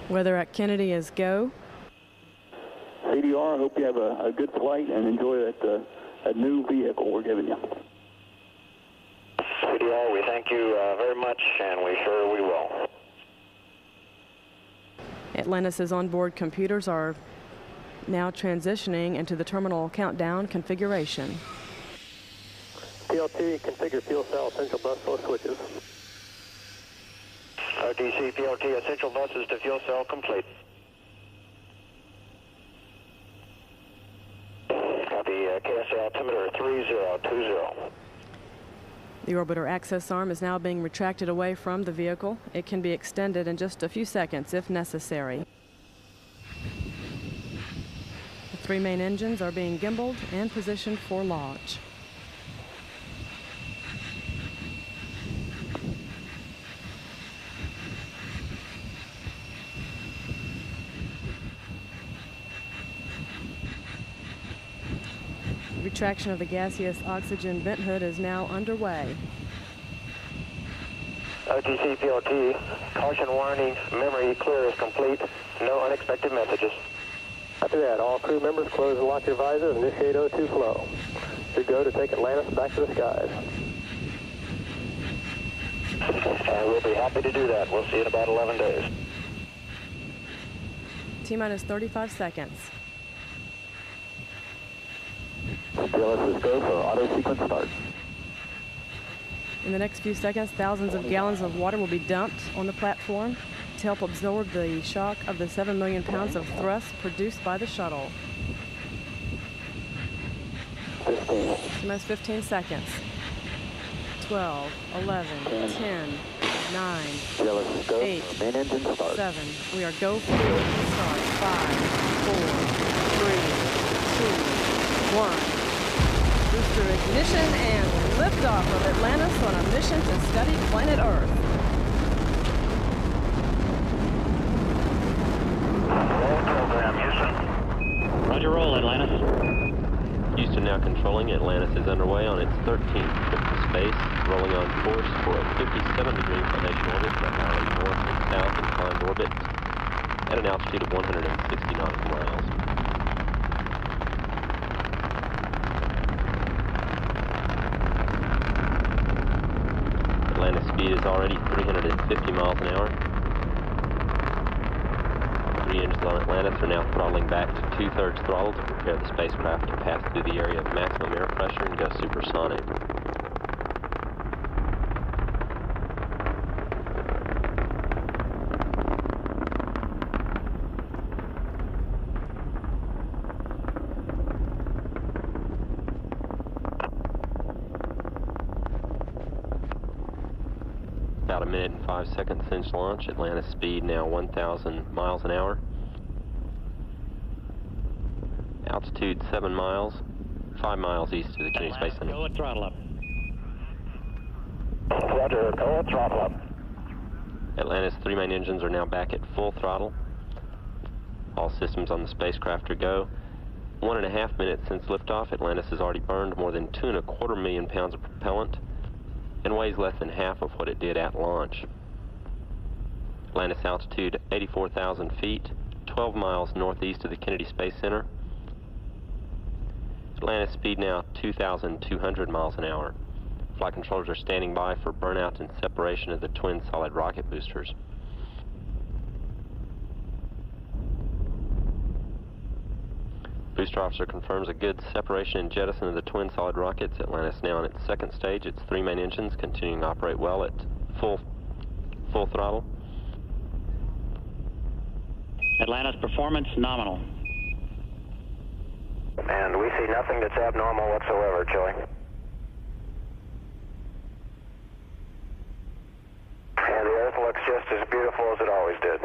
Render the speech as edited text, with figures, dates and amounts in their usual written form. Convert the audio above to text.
Weather at Kennedy is go. CDR, I hope you have a good flight and enjoy that new vehicle we're giving you. CDR, we thank you very much, and we sure we will. Atlantis' onboard computers are now transitioning into the terminal countdown configuration. PLT, configure fuel cell essential bus flow switches. RTC, PLT, essential buses to fuel cell complete. Copy, KSL altimeter 3020. The orbiter access arm is now being retracted away from the vehicle. It can be extended in just a few seconds if necessary. The three main engines are being gimbaled and positioned for launch. Retraction of the gaseous oxygen vent hood is now underway. OTC PLT, caution warning, memory clear is complete, no unexpected messages. After that, all crew members close and lock your visors and initiate O2 flow. Good go to take Atlantis back to the skies. And we'll be happy to do that. We'll see you in about 11 days. T-minus 35 seconds. Let's go for auto sequence start. In the next few seconds, thousands of gallons of water will be dumped on the platform to help absorb the shock of the 7 million pounds of thrust produced by the shuttle. 15. T-minus 15 seconds. 12, 11, 10, 9, Let's go. 8, Main engine start. 7. We are go for start. 5, 4, 3, 2, 1. Booster ignition and liftoff of Atlantis on a mission to study planet Earth. Roll program, Houston. Roger, roll, Atlantis. Houston now controlling. Atlantis is underway on its 13th trip to space, rolling on course for a 57-degree inclination orbit, primarily north and south inclined orbit, at an altitude of 160 nautical miles. Atlantis speed is already 350 miles an hour. Three engines on Atlantis are now throttling back to 2/3 throttle to prepare the spacecraft to pass through the area of maximum air pressure and go supersonic. About a minute and 5 seconds since launch. Atlantis speed now 1,000 miles an hour. Altitude 7 miles, 5 miles east of the Kennedy Space Center. Go at throttle up. Roger, go at throttle up. Atlantis' three main engines are now back at full throttle. All systems on the spacecraft are go. 1.5 minutes since liftoff, Atlantis has already burned more than 2.25 million pounds of propellant and weighs less than half of what it did at launch. Atlantis altitude 84,000 feet, 12 miles northeast of the Kennedy Space Center. Atlantis speed now 2,200 miles an hour. Flight controllers are standing by for burnout and separation of the twin solid rocket boosters. Booster officer confirms a good separation and jettison of the twin solid rockets. Atlantis now on its second stage. Its three main engines continuing to operate well at full throttle. Atlantis performance nominal. And we see nothing that's abnormal whatsoever, Joey. And the Earth looks just as beautiful as it always did.